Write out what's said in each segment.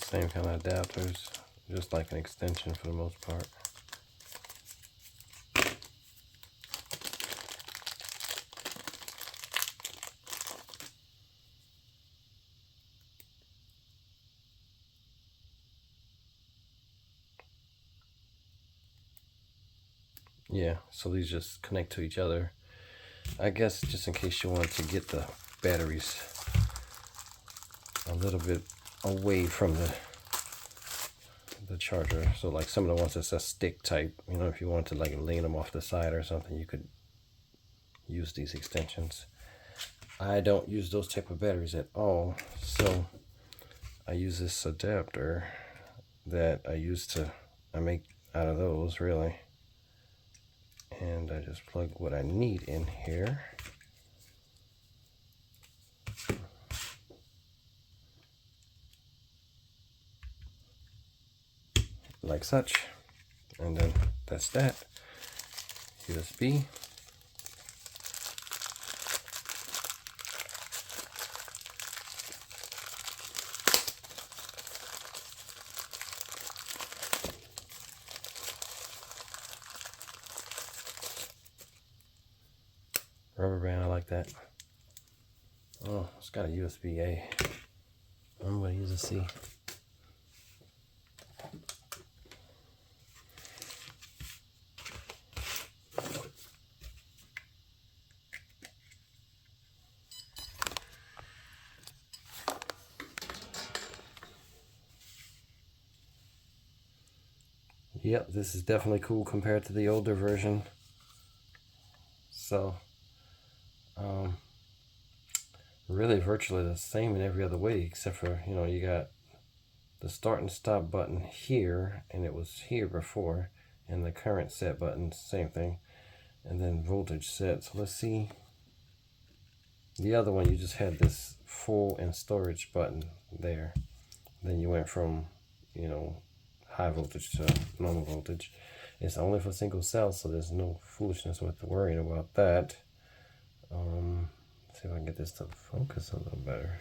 Same kind of adapters, just like an extension for the most part. Yeah, so these just connect to each other. I guess just in case you want to get the batteries a little bit away from the charger. So like some of the ones that's a stick type, you know, if you want to like lean them off the side or something, you could use these extensions. I don't use those type of batteries at all, so I use this adapter that I make out of those really. And I just plug what I need in here. Like such. And then that's that. USB. Rubber band, I like that. Oh, it's got a USB-A. I'm going to use a C. Yep, this is definitely cool compared to the older version. So, really virtually the same in every other way, except for, you know, you got the start and stop button here, and it was here before, and the current set button, same thing, and then voltage set. So let's see. The other one, you just had this full and storage button there. Then you went from, you know, high voltage to normal voltage. It's only for single cells, so there's no foolishness with worrying about that. Let's see if I can get this to focus a little better.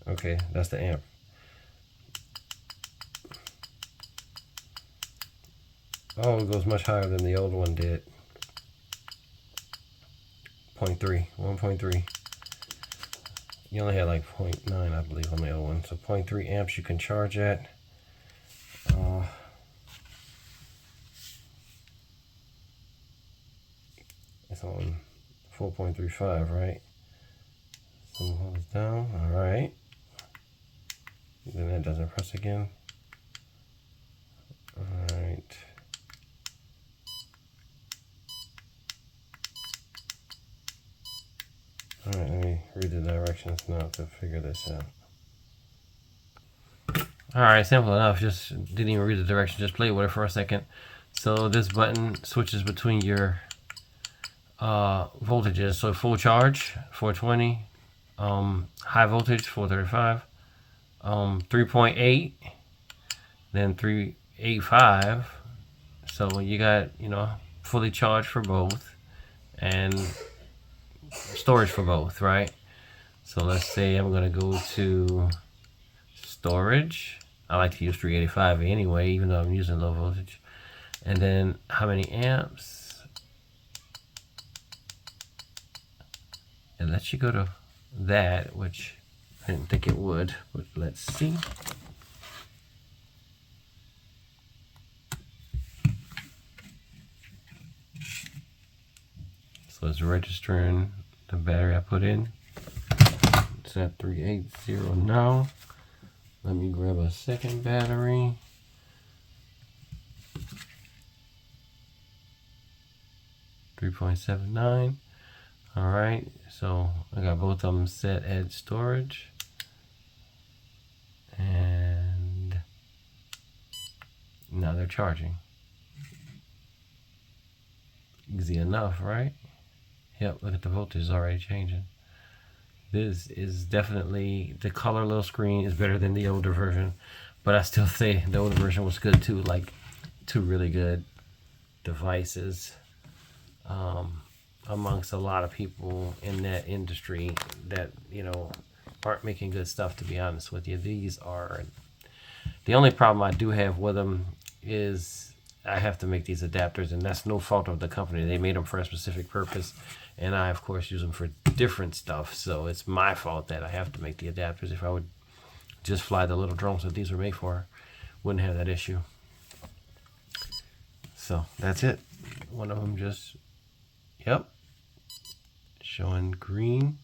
Okay, that's the amp. Oh, it goes much higher than the old one did. 0.3, 1.3. You only had like 0.9, I believe, on the old one. So 0.3 amps you can charge at. It's on 4.35, right? So hold this down. All right. Then that doesn't press again. All right. All right, let me read the directions now to figure this out. All right, simple enough. Just didn't even read the directions. Just played with it for a second. So this button switches between your voltages. So full charge 420, high voltage 435, 3.8, then 385. So you got, you know, fully charged for both and storage for both, right? So let's say I'm gonna go to storage. I like to use 385 anyway, even though I'm using low voltage. And then how many amps? It lets you go to that, which I didn't think it would, but let's see. So it's registering the battery I put in. It's at 380 now. Let me grab a second battery. $3.79. All right, so I got both of them set at storage. And now they're charging. Easy enough, right? Yep, look at the voltage is already changing. This is definitely, the color little screen is better than the older version, but I still say the older version was good too. Like, two really good devices. amongst a lot of people in that industry that, you know, aren't making good stuff, to be honest with you. These are, the only problem I do have with them is I have to make these adapters, and that's no fault of the company. They made them for a specific purpose, and I, of course, use them for different stuff. So it's my fault that I have to make the adapters. If I would just fly the little drones that these were made for, wouldn't have that issue. So that's it. One of them just, yep, showing green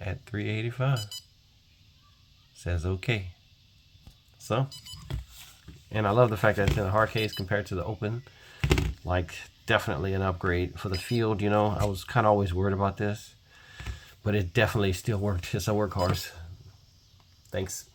at 385. Says okay. So, and I love the fact that it's in a hard case compared to the open. Like, definitely an upgrade for the field. You know, I was kind of always worried about this, but it definitely still worked. It's a workhorse. Thanks.